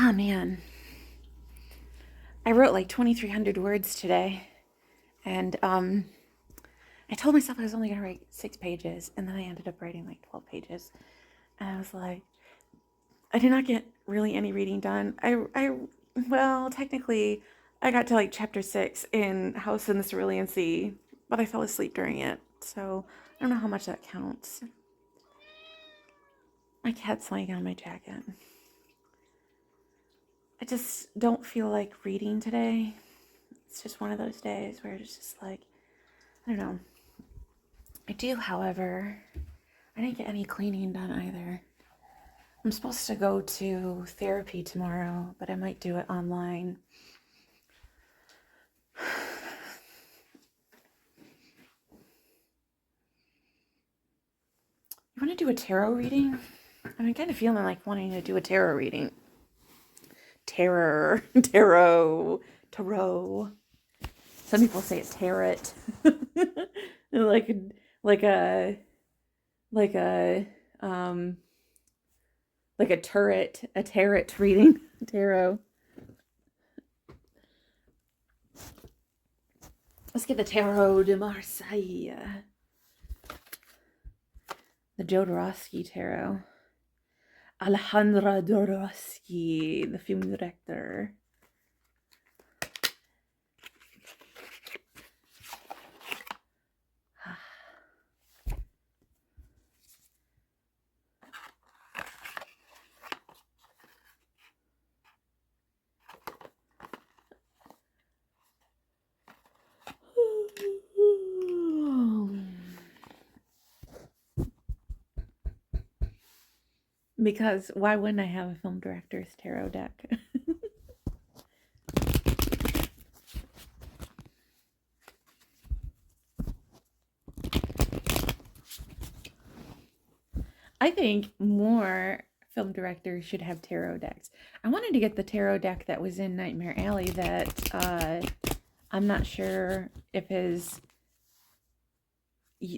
Oh man, I wrote like 2,300 words today, and I told myself I was only gonna write 6 pages, and then I ended up writing like 12 pages, and I was like, I did not get really any reading done. Well, technically, I got to like chapter 6 in House in the Cerulean Sea, but I fell asleep during it, so I don't know how much that counts. My cat's laying on my jacket. I just don't feel like reading today. It's just one of those days where it's just like, I don't know. I do, however, I didn't get any cleaning done either. I'm supposed to go to therapy tomorrow, but I might do it online. You want to do a tarot reading? I'm kind of feeling like wanting to do a tarot reading. Tarot. Some people say it's tarot. like like a like a um like a tarot reading. Tarot. Let's get the Tarot de Marseille. The Jodorowsky Tarot. Alejandra Jodorowsky, the film director. Because why wouldn't I have a film director's tarot deck? I think more film directors should have tarot decks. I wanted to get the tarot deck that was in Nightmare Alley that I'm not sure if his...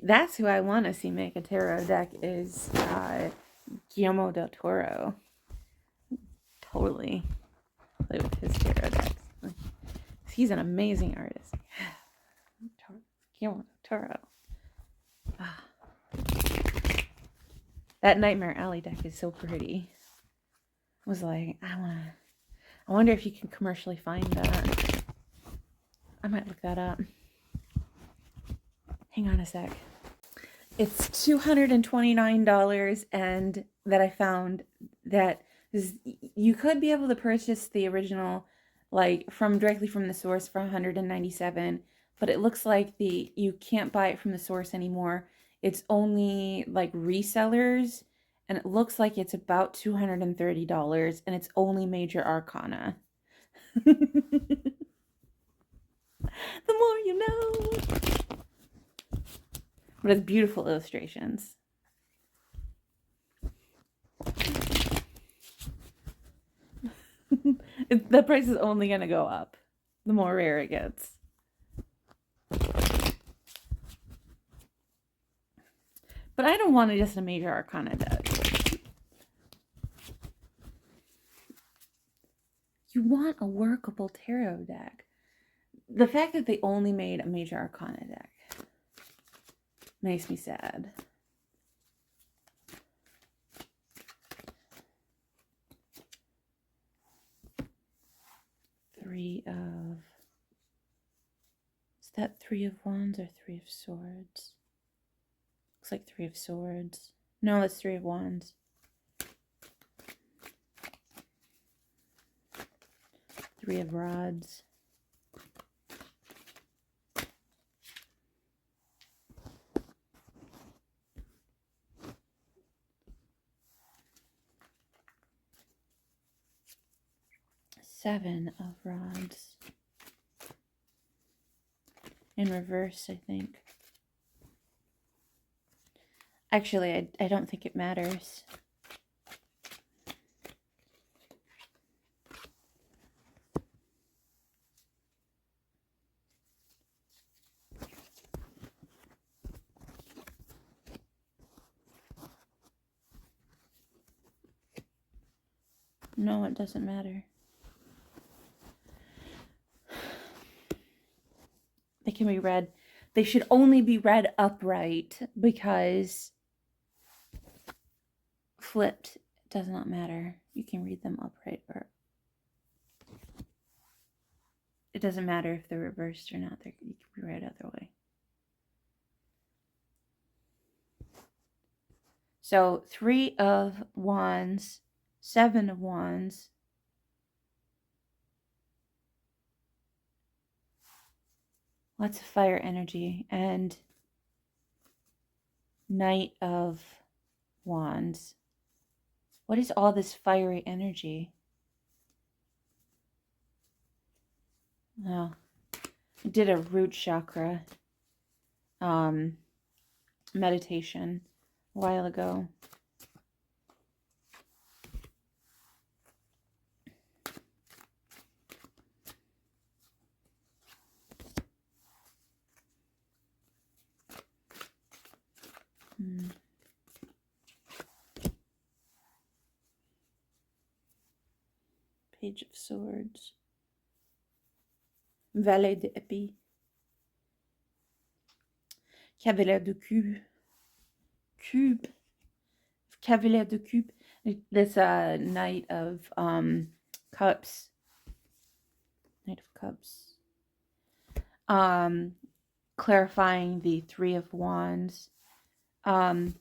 That's who I want to see make a tarot deck is Guillermo del Toro. Totally play with his tarot decks. He's an amazing artist. Guillermo del Toro. That Nightmare Alley deck is so pretty. I was like, I wonder if you can commercially find that. I might look that up. Hang on a sec. It's $229, and that I found that you could be able to purchase the original like directly from the source for $197, but it looks like you can't buy it from the source anymore. It's only like resellers, and it looks like it's about $230, and it's only major arcana. The more you know. But it's beautiful illustrations. The price is only going to go up the more rare it gets. But I don't want just a major arcana deck. You want a workable tarot deck. The fact that they only made a major arcana deck makes me sad. Is that 3 of Wands or 3 of Swords? Looks like 3 of Swords. No, it's 3 of Wands. 3 of Rods. Seven of Rods. In reverse, I think. Actually, I don't think it matters. No, it doesn't matter. They can be read. They should only be read upright because flipped does not matter. You can read them upright, or it doesn't matter if they're reversed or not. You can be read either way. So 3 of Wands, 7 of Wands, lots of fire energy, and Knight of Wands. What is all this fiery energy? Oh, I did a root chakra meditation a while ago. Page of Swords. Valet d'épée. Cavalier de cube. Cavalier de cube. This Knight of Cups. Knight of Cups. Clarifying the 3 of Wands. All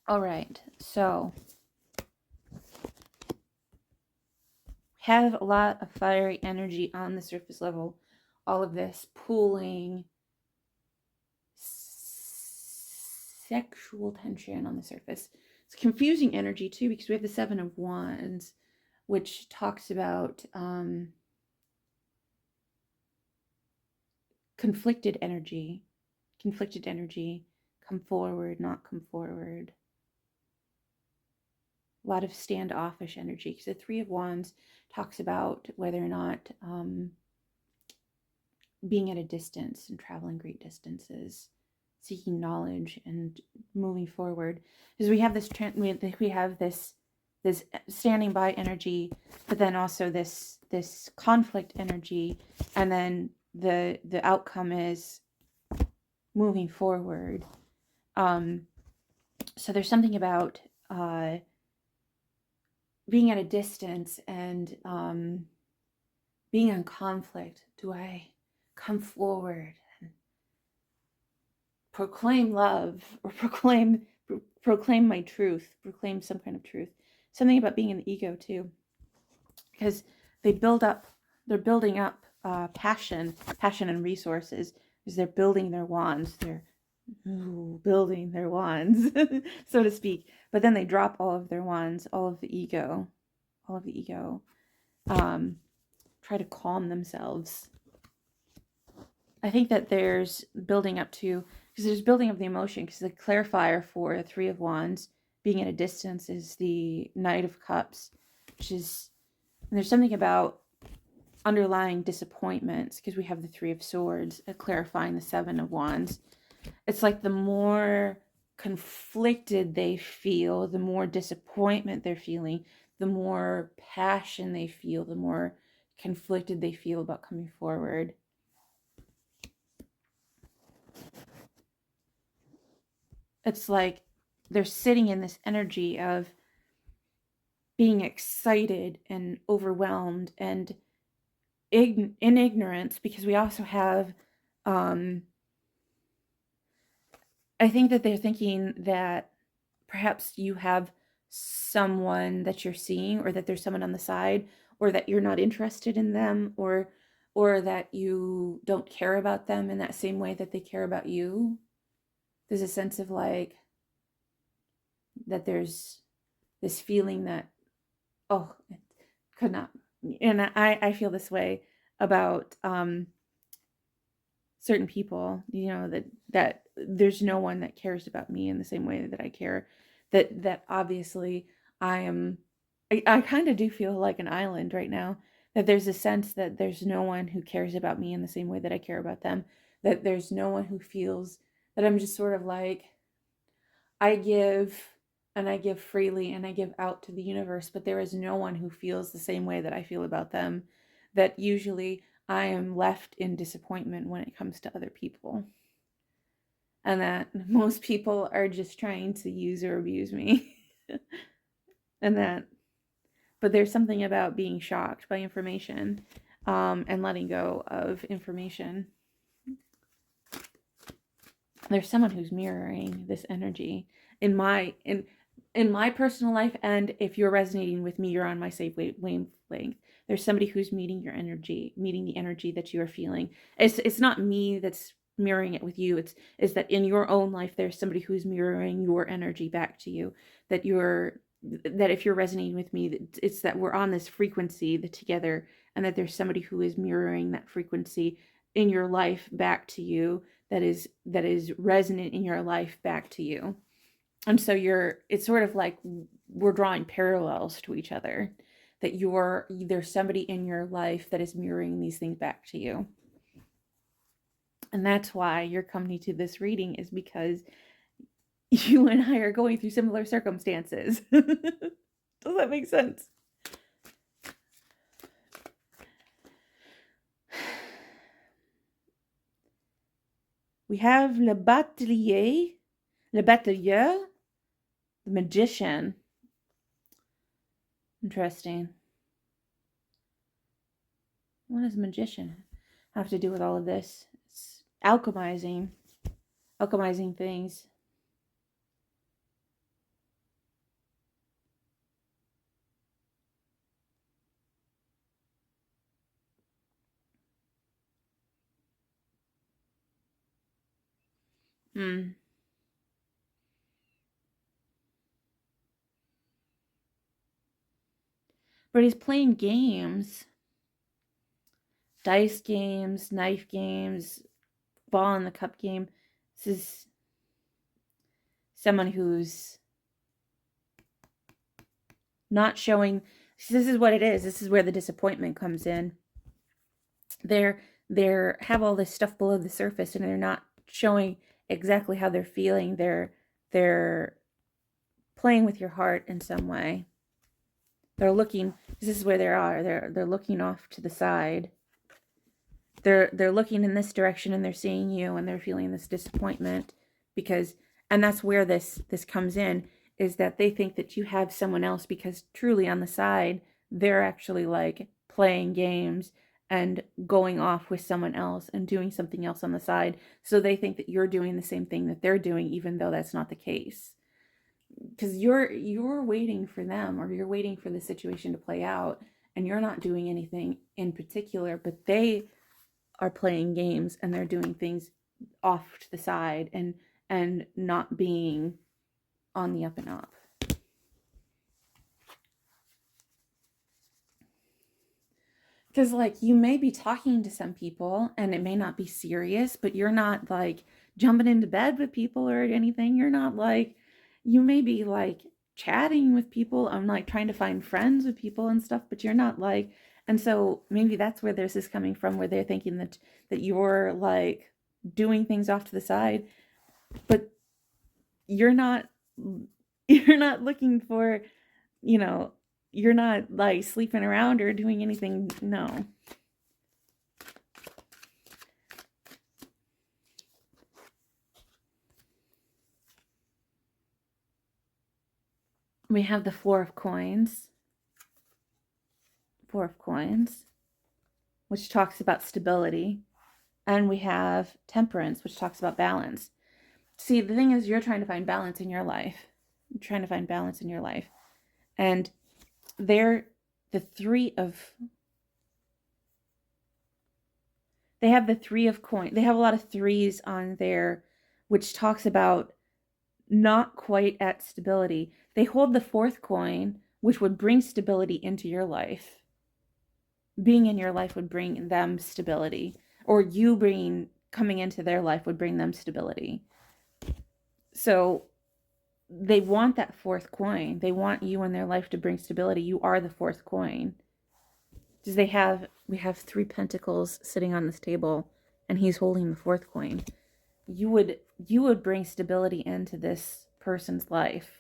right, so have a lot of fiery energy on the surface level. All of this pooling sexual tension on the surface. It's confusing energy too, because we have the 7 of Wands, which talks about conflicted energy, come forward, not come forward. A lot of standoffish energy, because the 3 of Wands talks about whether or not being at a distance and traveling great distances, seeking knowledge and moving forward. Because we have this this standing by energy, but then also this conflict energy, and then the outcome is moving forward. So there's something about being at a distance and being in conflict. Do I come forward and proclaim love, or proclaim my truth, proclaim some kind of truth? Something about being in the ego too, because they're building up passion and resources, because they're building their wands. They're building their wands, so to speak. But then they drop all of their wands, all of the ego, try to calm themselves. I think that there's building up to, because there's building up the emotion, because the clarifier for the 3 of Wands being at a distance is the Knight of Cups, which is, and there's something about underlying disappointments, because we have the 3 of Swords clarifying the 7 of Wands. It's like the more conflicted they feel, the more disappointment they're feeling, the more passion they feel, the more conflicted they feel about coming forward. It's like they're sitting in this energy of being excited and overwhelmed and in ignorance, because we also have I think that they're thinking that perhaps you have someone that you're seeing, or that there's someone on the side, or that you're not interested in them, or that you don't care about them in that same way that they care about you. There's a sense of like that there's this feeling that, oh, it could not. And I feel this way about certain people, you know, that there's no one that cares about me in the same way that I care. That obviously I kind of do feel like an island right now. That there's a sense that there's no one who cares about me in the same way that I care about them. That there's no one who feels that I'm just sort of like, I give and I give freely and I give out to the universe, but there is no one who feels the same way that I feel about them. That usually I am left in disappointment when it comes to other people. And that most people are just trying to use or abuse me. and that, but there's something about being shocked by information, and letting go of information. There's someone who's mirroring this energy in my personal life, and if you're resonating with me, you're on my safe wavelength. There's somebody who's meeting your energy, meeting the energy that you are feeling. It's not me that's mirroring it with you. It's that in your own life there's somebody who's mirroring your energy back to you. That if you're resonating with me, it's that we're on this frequency together, and that there's somebody who is mirroring that frequency in your life back to you, that is resonant in your life back to you. And so it's sort of like we're drawing parallels to each other, that there's somebody in your life that is mirroring these things back to you. And that's why you're coming to this reading, is because you and I are going through similar circumstances. Does that make sense? We have le batelier, the magician. Interesting. What does magician have to do with all of this? It's alchemizing things. But he's playing games. Dice games, knife games, ball in the cup game. This is someone who's not showing. This is what it is. This is where the disappointment comes in. They're have all this stuff below the surface, and they're not showing exactly how they're feeling. They're playing with your heart in some way. They're looking. This is where they are. They're looking off to the side. They're looking in this direction, and they're seeing you, and they're feeling this disappointment, because, and that's where this comes in, is that they think that you have someone else, because truly on the side they're actually like playing games and going off with someone else and doing something else on the side. So they think that you're doing the same thing that they're doing, even though that's not the case. Because you're waiting for them, or you're waiting for the situation to play out, and you're not doing anything in particular, but they are playing games, and they're doing things off to the side, and not being on the up and up. Because like you may be talking to some people and it may not be serious, but you're not like jumping into bed with people or anything. You're not like, you may be like chatting with people. I'm like trying to find friends with people and stuff, but you're not like, and so maybe that's where this is coming from, where they're thinking that you're like doing things off to the side, but you're not looking for, you're not like sleeping around or doing anything. No. We have the Four of Coins. Four of Coins, which talks about stability. And we have Temperance, which talks about balance. See, the thing is, you're trying to find balance in your life. You're trying to find balance in your life. And they're the Three of... They have the Three of Coins. They have a lot of threes on there, which talks about not quite at stability. They hold the fourth coin, which would bring stability into your life. Being in your life would bring them stability, or you coming into their life would bring them stability. So they want that fourth coin. They want you in their life to bring stability. You are the fourth coin. Because we have Three Pentacles sitting on this table, and he's holding the fourth coin. You would bring stability into this person's life.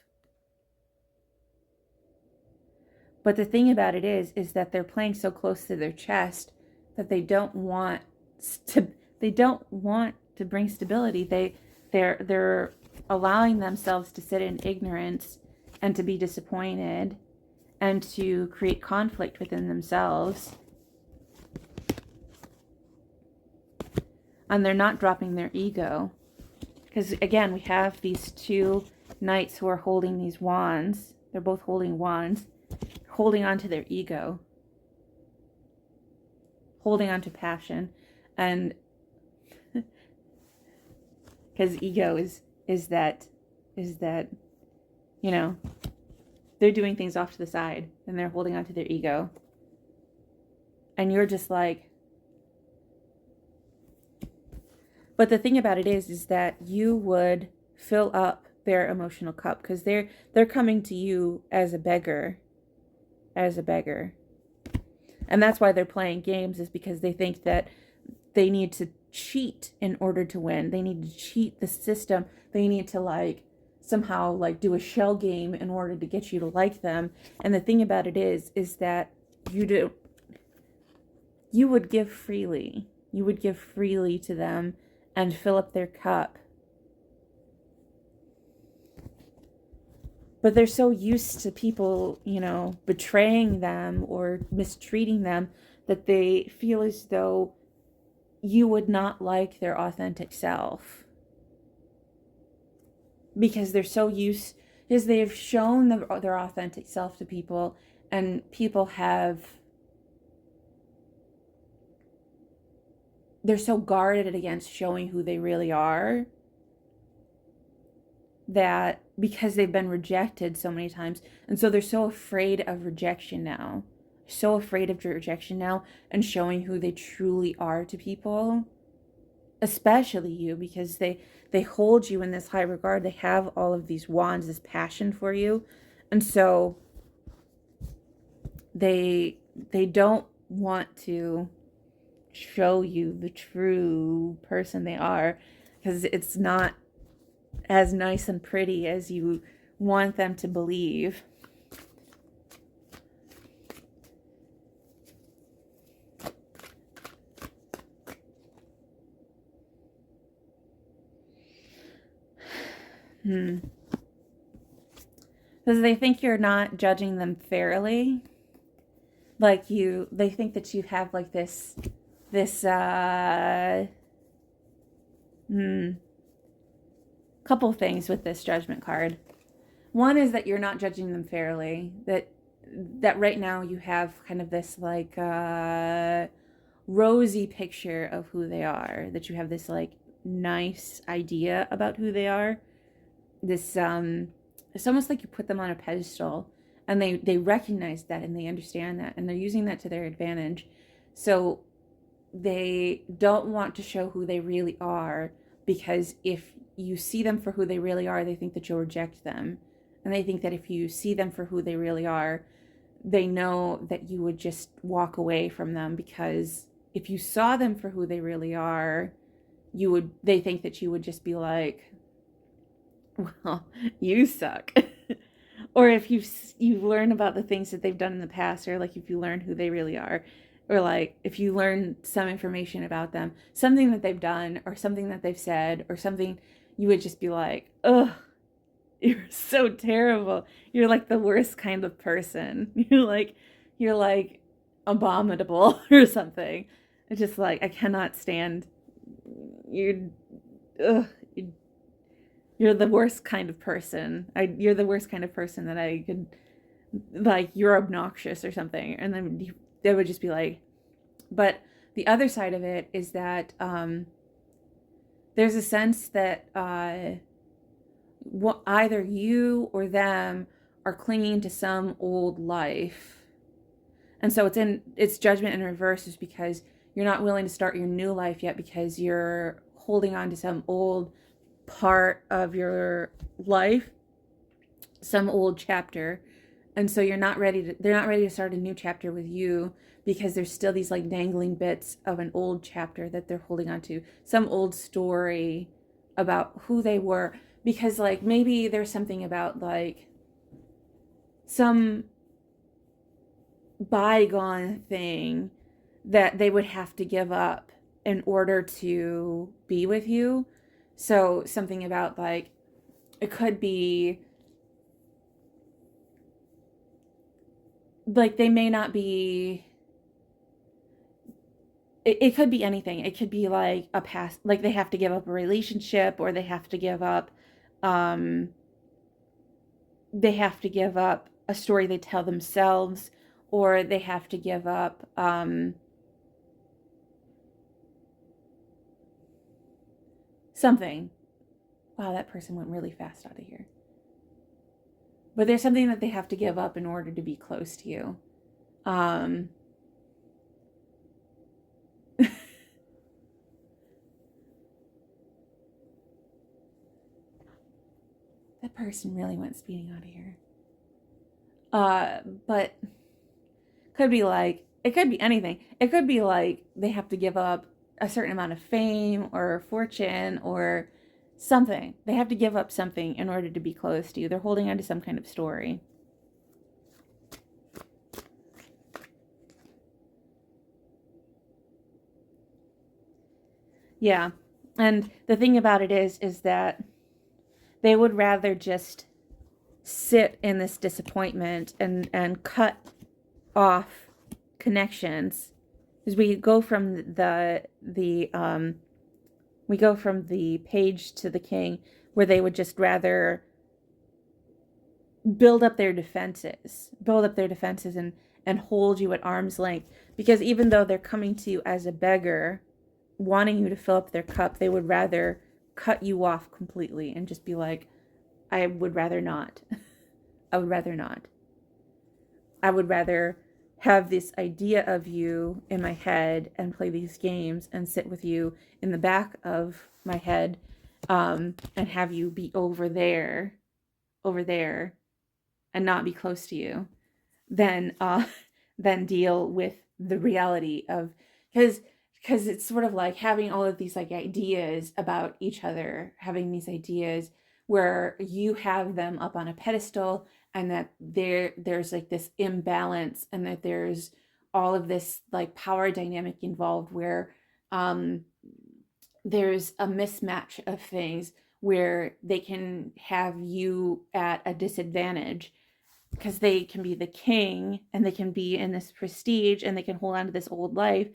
But the thing about it is that they're playing so close to their chest that they don't want to bring stability. They're allowing themselves to sit in ignorance and to be disappointed and to create conflict within themselves. And they're not dropping their ego. Because again, we have these two knights who are holding these wands. They're both holding wands, holding on to their ego, holding on to passion. And because ego is that, you know, they're doing things off to the side and they're holding on to their ego. And you're just like, but the thing about it is that you would fill up their emotional cup, because they're coming to you as a beggar. And that's why they're playing games, is because they think that they need to cheat in order to win. They need to cheat the system. They need to like somehow like do a shell game in order to get you to like them. And the thing about it is that you would give freely. You would give freely to them and fill up their cup. But they're so used to people, betraying them or mistreating them, that they feel as though you would not like their authentic self. Because they're so used, because they've shown their authentic self to people, and people they're so guarded against showing who they really are, that because they've been rejected so many times, and so they're so afraid of rejection now, and showing who they truly are to people, especially you, because they hold you in this high regard. They have all of these wands, this passion for you, and so they don't want to show you the true person they are, because it's not as nice and pretty as you want them to believe. Because they think you're not judging them fairly. Like they think that you have like this couple things with this Judgment card. One is that you're not judging them fairly. That right now you have kind of this like rosy picture of who they are. That you have this like nice idea about who they are. This it's almost like you put them on a pedestal, and they recognize that and they understand that, and they're using that to their advantage. So they don't want to show who they really are, because if you see them for who they really are, they think that you'll reject them. And they think that if you see them for who they really are, they know that you would just walk away from them, because if you saw them for who they really are, they think that you would just be like, well, you suck. Or if you learn about the things that they've done in the past, or like if you learn who they really are, or like if you learn some information about them, something that they've done or something that they've said or something, you would just be like, ugh, you're so terrible. You're like the worst kind of person. You're like abominable or something. It's just like, I cannot stand you. You're the worst kind of person. You're the worst kind of person that I could, like, you're obnoxious or something. And then they would just be like, but the other side of it is that there's a sense that either you or them are clinging to some old life. And so it's judgment in reverse, is because you're not willing to start your new life yet, because you're holding on to some old part of your life, some old chapter. And so they're not ready to start a new chapter with you, because there's still these like dangling bits of an old chapter that they're holding on to, some old story about who they were. Because like maybe there's something about like some bygone thing that they would have to give up in order to be with you. So something about like, it could be like they may not be, it could be anything. It could be like a past, like they have to give up a relationship, or um they have to give up a story they tell themselves, or they have to give up something. Wow, that person went really fast out of here. But there's something that they have to give up in order to be close to you. Um, that person really went speeding out of here. But could be like, it could be anything. It could be like they have to give up a certain amount of fame or fortune or something. They have to give up something in order to be close to you. They're holding on to some kind of story. Yeah. And the thing about it is that they would rather just sit in this disappointment and cut off connections, because we go from the page to the king, where they would just rather build up their defenses and hold you at arm's length, because even though they're coming to you as a beggar, wanting you to fill up their cup, they would rather cut you off completely and just be like, I would rather not. I would rather not. I would rather have this idea of you in my head and play these games and sit with you in the back of my head, and have you be over there, and not be close to you, than than deal with the reality of, because it's sort of like having all of these like ideas about each other, having these ideas where you have them up on a pedestal, and that there's like this imbalance, and that there's all of this like power dynamic involved, where um there's a mismatch of things, where they can have you at a disadvantage, because they can be the king and they can be in this prestige and they can hold on to this old life,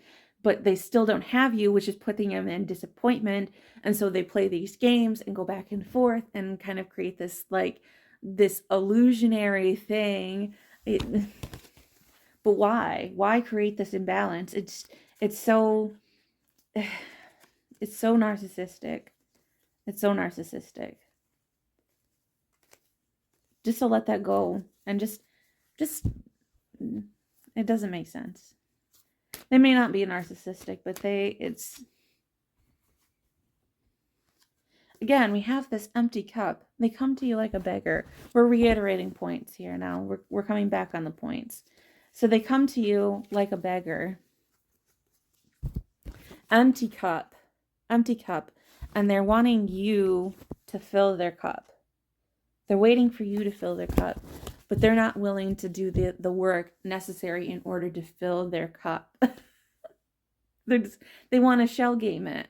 but they still don't have you, which is putting them in disappointment. And so they play these games and go back and forth and kind of create this like this illusionary thing. It, but why create this imbalance? It's so it's so narcissistic. It's so narcissistic. Just to let that go, and just it doesn't make sense. They may not be narcissistic, but it's again, we have this empty cup. They come to you like a beggar. We're reiterating points here now. We're coming back on the points. So they come to you like a beggar. Empty cup. Empty cup. And they're wanting you to fill their cup. They're waiting for you to fill their cup, but they're not willing to do the work necessary in order to fill their cup. They want to shell game it.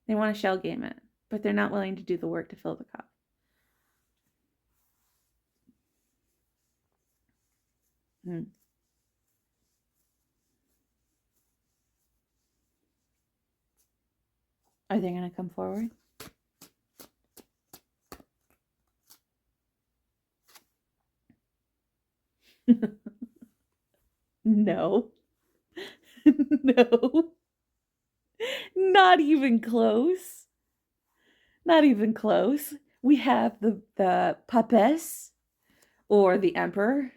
They want to shell game it, but they're not willing to do the work to fill the cup. Are they going to come forward? No. No. Not even close. Not even close. We have the papes, or the emperor.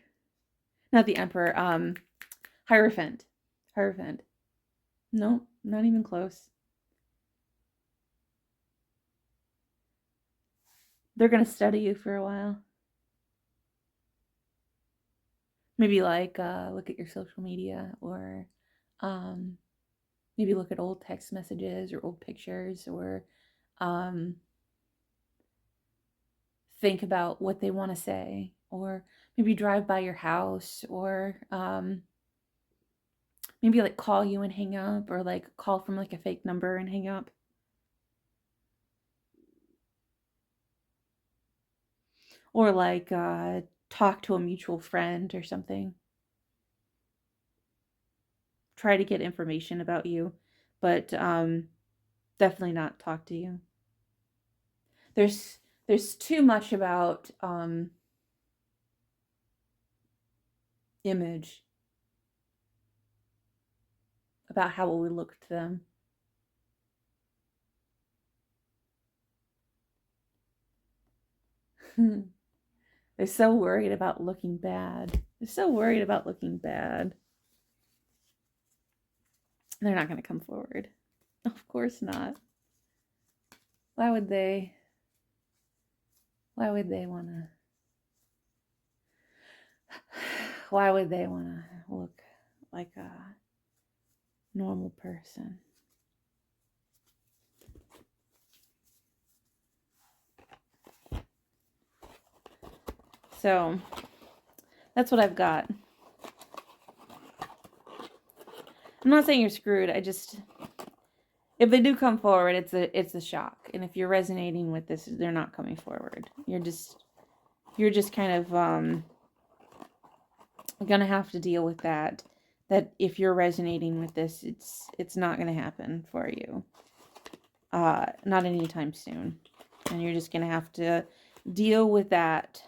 Not the emperor, Hierophant. Hierophant. No, not even close. They're going to study you for a while. Maybe like look at your social media, or um, maybe look at old text messages or old pictures, or um, think about what they want to say, or maybe drive by your house, or Maybe like call you and hang up, or like call from like a fake number and hang up. Or like talk to a mutual friend or something. Try to get information about you, but definitely not talk to you. There's too much about image, about how it would look to them. They're so worried about looking bad. They're so worried about looking bad. They're not going to come forward. Of course not. Why would they? Why would they want to? Why would they want to look like a normal person? So that's what I've got. I'm not saying you're screwed. I just, if they do come forward, it's a shock. And if you're resonating with this, they're not coming forward. You're just kind of gonna have to deal with that. That if you're resonating with this, it's not gonna happen for you. Not anytime soon. And you're just gonna have to deal with that.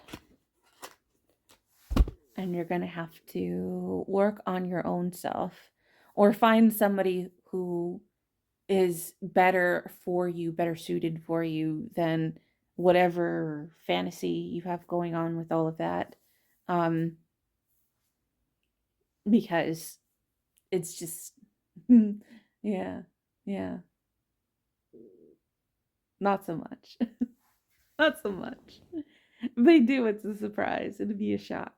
And you're gonna have to work on your own self, or find somebody who is better for you, better suited for you than whatever fantasy you have going on with all of that. Because it's just, yeah, yeah, not so much. Not so much. They do, it's a surprise. It'd be a shock,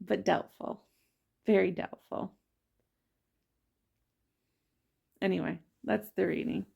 but doubtful. Very doubtful. Anyway, that's the reading.